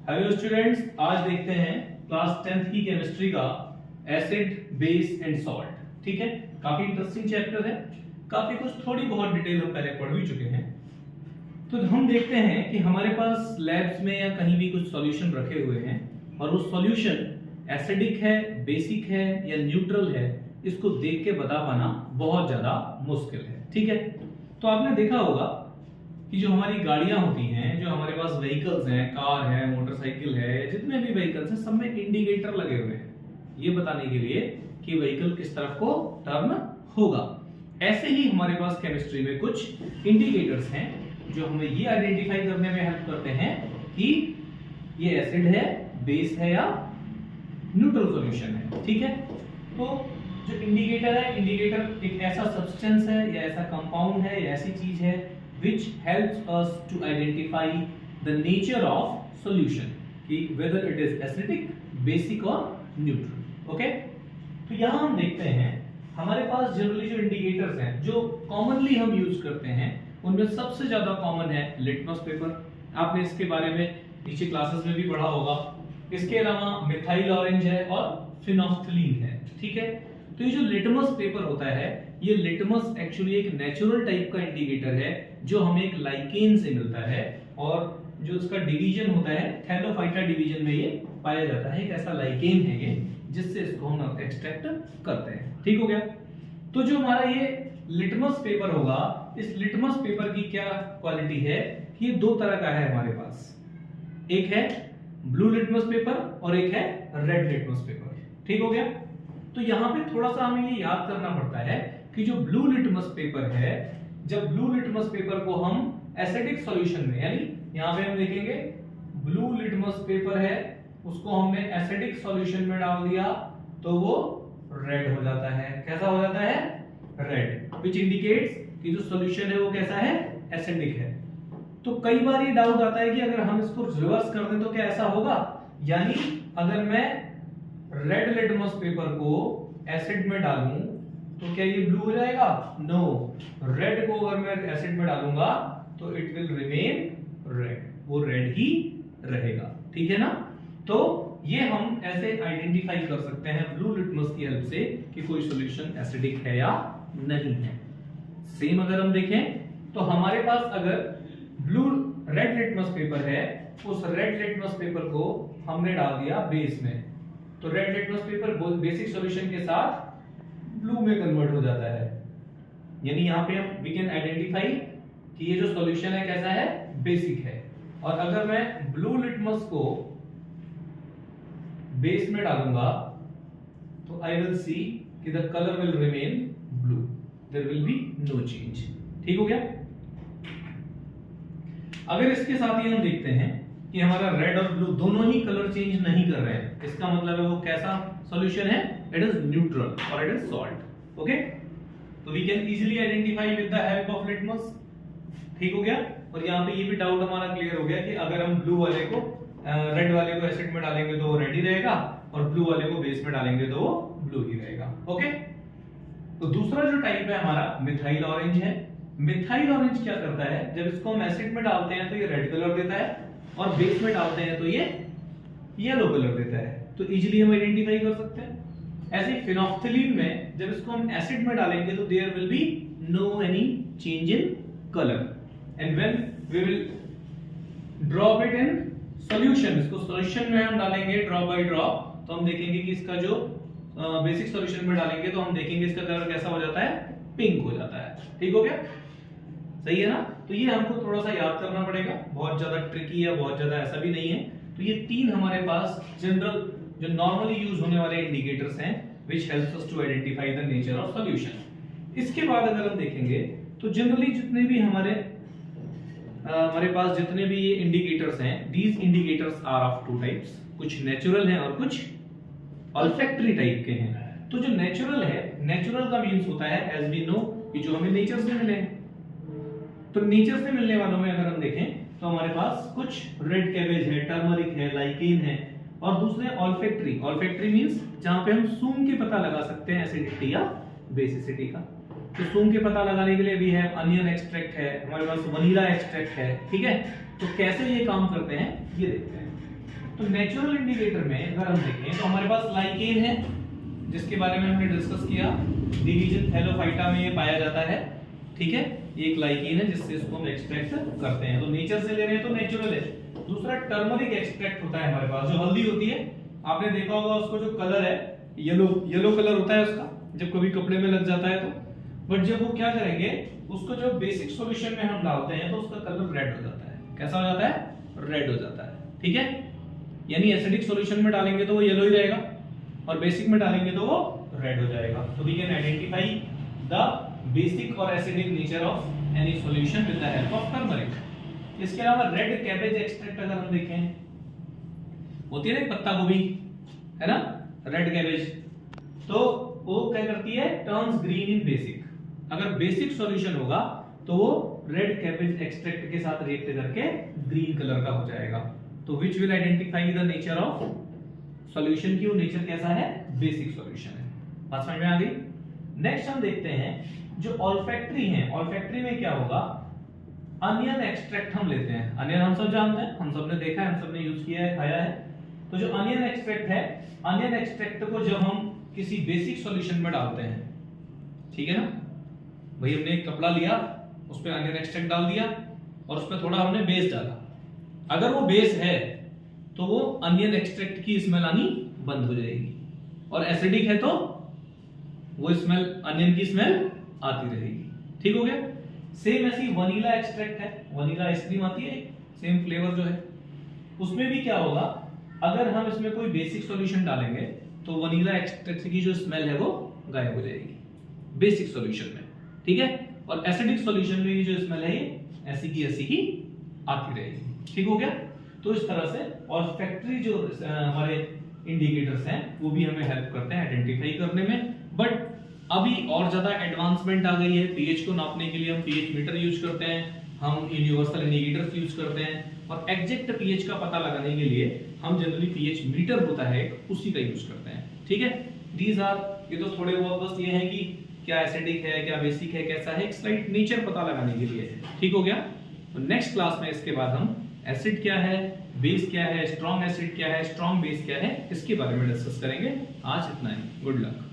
Hello students, आज देखते हैं क्लास 10th की केमिस्ट्री का एसिड, बेस एंड सॉल्ट। ठीक है, काफी इंटरेस्टिंग चैप्टर है। काफी कुछ थोड़ी बहुत डिटेल हम पहले पढ़ भी चुके हैं। तो हम देखते हैं कि हमारे पास लैब्स में या कहीं भी कुछ सॉल्यूशन रखे हुए हैं और वो सॉल्यूशन एसिडिक है, बेसिक है या न्यूट्रल है, इसको देख के बता पाना बहुत ज्यादा मुश्किल है। ठीक है, तो आपने देखा होगा कि जो हमारी गाड़ियां होती हैं, जो हमारे पास व्हीकल्स हैं, कार है, मोटरसाइकिल है, जितने भी व्हीकल्स हैं, सब में इंडिकेटर लगे हुए हैं ये बताने के लिए कि व्हीकल किस तरफ को टर्न होगा। ऐसे ही हमारे पास केमिस्ट्री में कुछ इंडिकेटर्स हैं जो हमें ये आइडेंटिफाई करने में हेल्प करते हैं कि ये एसिड है, बेस है या न्यूट्रल सॉल्यूशन है। ठीक है, तो जो इंडिकेटर है, इंडिकेटर एक ऐसा सब्सटेंस है या ऐसा कंपाउंड है या ऐसी चीज है which helps us to identify the nature of solution कि whether it is acidic, basic or neutral. Okay? तो यहाँ हम देखते हैं हमारे पास जनरली जो इंडिकेटर्स हैं जो कॉमनली हम यूज करते हैं उनमें सबसे ज्यादा कॉमन है लिटमस पेपर। आपने इसके बारे में नीचे क्लासेस में भी पढ़ा होगा। इसके अलावा मिथाइल ऑरेंज है और फिनोफ्थलीन है। ठीक है, तो ये जो लिटमस पेपर होता है, ये लिटमस एक्चुअली एक नेचुरल टाइप का इंडिकेटर है जो हमें एक लाइकेन से मिलता है और जो इसका डिवीजन होता है थैलोफाइटा डिवीजन में ये पाया जाता है। एक ऐसा लाइकेन है ये जिससे इसको हम एक्सट्रैक्ट करते हैं। ठीक हो गया। तो जो हमारा ये लिटमस पेपर होगा, इस लिटमस पेपर की क्या क्वालिटी है कि ये दो तरह का है हमारे पास। एक है ब्लू लिटमस पेपर और एक है रेड लिटमस पेपर। ठीक हो गया। तो यहाँ पे थोड़ा सा हमें ये याद करना पड़ता है कि जो ब्लू लिटमस पेपर है, जब ब्लू लिटमस पेपर को हम एसिडिक सॉल्यूशन में, यानी यहाँ पे हम देखेंगे ब्लू लिटमस पेपर है, उसको हमने एसिडिक सॉल्यूशन में डाल दिया तो वो रेड हो जाता है। कैसा हो जाता है? रेड, विच इंडिकेट्स कि जो सॉल्यूशन है वो कैसा है? एसिडिक है। तो कई बार ये डाउट आता है कि अगर हम इसको रिवर्स कर दें तो क्या ऐसा होगा, यानी अगर मैं रेड लिटमस पेपर को एसिड में डालूं तो क्या ये ब्लू हो जाएगा? नो, रेड को अगर मैं एसिड में डालूंगा तो इट विल रिमेन रेड, वो रेड ही रहेगा। ठीक है ना। तो ये हम ऐसे आइडेंटिफाई कर सकते हैं ब्लू लिटमस की हेल्प से कि कोई सॉल्यूशन एसिडिक है या नहीं है। सेम अगर हम देखें तो हमारे पास अगर ब्लू रेड लिटमस पेपर है, उस रेड लिटमस पेपर को हमने डाल दिया बेस में, तो red litmus paper basic solution के साथ ब्लू में कन्वर्ट हो जाता है। यानी यहाँ पे हम वी कैन आइडेंटिफाई कि ये जो सॉल्यूशन है कैसा है? बेसिक है। और अगर मैं ब्लू लिटमस को बेस में डालूंगा तो आई विल सी कि the colour will remain blue, there will be no change. ठीक हो गया। अगर इसके साथ ही हम देखते हैं कि हमारा रेड और ब्लू दोनों ही कलर चेंज नहीं कर रहे हैं, इसका मतलब है वो कैसा सॉल्यूशन है? इट इज न्यूट्रल और इट इज सॉल्ट। ओके, तो we can easily identify with the help of litmus. ठीक हो गया। और यहाँ पे ये भी डाउट हमारा क्लियर हो गया कि अगर हम ब्लू वाले को रेड वाले को एसिड में डालेंगे तो वो रेड ही रहेगा और ब्लू वाले को बेस में डालेंगे तो वो ब्लू ही रहेगा। ओके, तो दूसरा जो टाइप है हमारा मिथाइल ऑरेंज है। मिथाइल ऑरेंज क्या करता है, जब इसको हम एसिड में डालते हैं तो ये रेड कलर देता है और बेस में डालते हैं तो ये येलो कलर देता है। तो इजीली हम आइडेंटिफाई कर सकते हैं। ऐसे फिनोफ्थलीन में जब इसको हम एसिड में डालेंगे तो there will be no any change in colour and when we will drop it in solution, इसको सॉल्यूशन में हम डालेंगे ड्रॉप बाय ड्रॉप, तो हम देखेंगे कि इसका जो बेसिक सॉल्यूशन में डालेंगे तो हम देखेंगे इसका कलर कैसा हो जाता है? पिंक हो जाता है। ठीक हो गया। सही है ना। तो ये हमको थोड़ा सा याद करना पड़ेगा, बहुत ज्यादा ट्रिकी है, बहुत ज्यादा ऐसा भी नहीं है। तो ये तीन हमारे पास जनरल जो नॉर्मली यूज होने वाले इंडिकेटर्स हैं which helps us to identify the nature of solution. इसके बाद अगर हम देखेंगे तो जनरली जितने भी हमारे पास जितने भी ये इंडिकेटर्स हैं, these indicators are of two types, कुछ नेचुरल हैं और कुछ ऑल्फैक्टरी टाइप के हैं। तो जो नेचुरल है, नेचुरल का मींस होता है एज वी नो कि जो हमें नेचर से मिले हैं। तो नेचर से मिलने वालों में अगर हम देखें तो हमारे पास कुछ रेड कैबेज है, टर्मरिक है, लाइकेन है और दूसरे ऑल्फैक्टरी। ऑल्फैक्टरी मींस जहां पे हम सूंघ के पता लगा सकते हैं एसिडिटी या बेसिसिटी का। तो सूंघ के पता लगाने के लिए भी है अनियन एक्सट्रैक्ट है, हमारे पास वनीला एक्सट्रैक्ट है। ठीक है, तो कैसे ये काम करते हैं ये देखते हैं। तो नेचुरल इंडिकेटर में अगर हम देखें तो हमारे पास लाइकेन है, जिसके बारे में हमने डिस्कस किया, डिवीजन थैलोफाइटा में ये पाया जाता है। ठीक है, ये एक लाइकेन है जिससे इसको हम एक्सट्रैक्ट करते हैं। तो नेचर से ले रहे हैं तो नेचुरल है। दूसरा टर्मरिक एक्सट्रैक्ट होता है हमारे पास, जो हल्दी होती है, आपने देखा होगा उसको जो कलर है येलो कलर होता है उसका, जब कभी कपड़े में लग जाता है तो। बट जब वो क्या करेंगे, उसको जो बेसिक सॉल्यूशन में हम डालते हैं तो उसका कलर रेड हो जाता है। कैसा हो जाता है? रेड हो जाता है। ठीक है, यानी एसिडिक सॉल्यूशन में डालेंगे तो वो येलो ही रहेगा और बेसिक में डालेंगे तो वो रेड हो जाएगा। तो we can identify the basic और acidic nature of any solution with the help of turmeric. इसके अलावा रेड कैबेज एक्सट्रैक्ट अगर हम देखें, होती है ना पत्ता गोभी, है ना, रेड कैबेज, तो वो क्या करती है, टर्न्स ग्रीन इन बेसिक। अगर बेसिक सॉल्यूशन होगा तो वो रेड कैबेज एक्सट्रैक्ट के साथ रिएक्ट करके ग्रीन कलर का हो जाएगा। तो which will identify the nature of solution की, वो नेचर कैसा है, बेसिक सॉल्यूशन है। बात समझ में आ गई? नेक्स्ट हम देखते हैं जो ऑल्फैक्टरी है। ऑल्फैक्टरी में क्या होगा, अनियन एक्सट्रैक्ट हम लेते हैं। अनियन हम सब जानते हैं, हम सबने देखा है, हम सबने यूज किया है, खाया है। तो जो अनियन एक्सट्रैक्ट है, अनियन एक्सट्रैक्ट को जब हम किसी बेसिक सॉल्यूशन में डालते हैं, ठीक है ना, भाई हमने एक कपड़ा लिया, उस पे अनियन एक्सट्रैक्ट डाल दिया और उस पे थोड़ा हमने बेस डाला। अगर वो बेस है तो वो अनियन एक्सट्रैक्ट की स्मेल आनी बंद हो जाएगी, और एसिडिक है तो वो स्मेल, अनियन की स्मेल आती रहेगी। ठीक हो गया? सेम ऐसी वनीला एक्सट्रैक्ट है, वनीला आइसक्रीम आती है, सेम फ्लेवर जो है, उसमें भी क्या होगा, अगर हम इसमें कोई बेसिक सॉल्यूशन डालेंगे तो वनीला एक्सट्रैक्ट की जो स्मेल है वो गायब हो जाएगी बेसिक सॉल्यूशन में। ठीक है, और एसिडिक सॉल्यूशन में जो स्मेल है ये ऐसी की ऐसी ही आती रहेगी। ठीक हो गया? तो इस तरह से ऑल्फैक्टरी जो हमारे इंडिकेटर्स हैं वो भी हमें हेल्प करते हैं आइडेंटिफाई करने में। बट अभी और ज्यादा एडवांसमेंट आ गई है, पीएच को नापने के लिए हम पीएच मीटर यूज करते हैं, हम यूनिवर्सल इंडिकेटर्स यूज करते हैं, और एग्जैक्ट पीएच का पता लगाने के लिए हम जनरली पीएच मीटर होता है उसी का यूज करते हैं। ठीक है, दीज आर, ये तो थोड़े बहुत बस ये है कि क्या एसिडिक है, क्या बेसिक है, कैसा है, एक स्लाइट नेचर पता लगाने के लिए है। ठीक हो गया? तो नेक्स्ट क्लास में इसके बाद हम एसिड क्या है, बेस क्या है, स्ट्रॉन्ग एसिड क्या है, स्ट्रॉन्ग बेस क्या है, इसके बारे में डिस्कस करेंगे। आज इतना ही, गुड लक।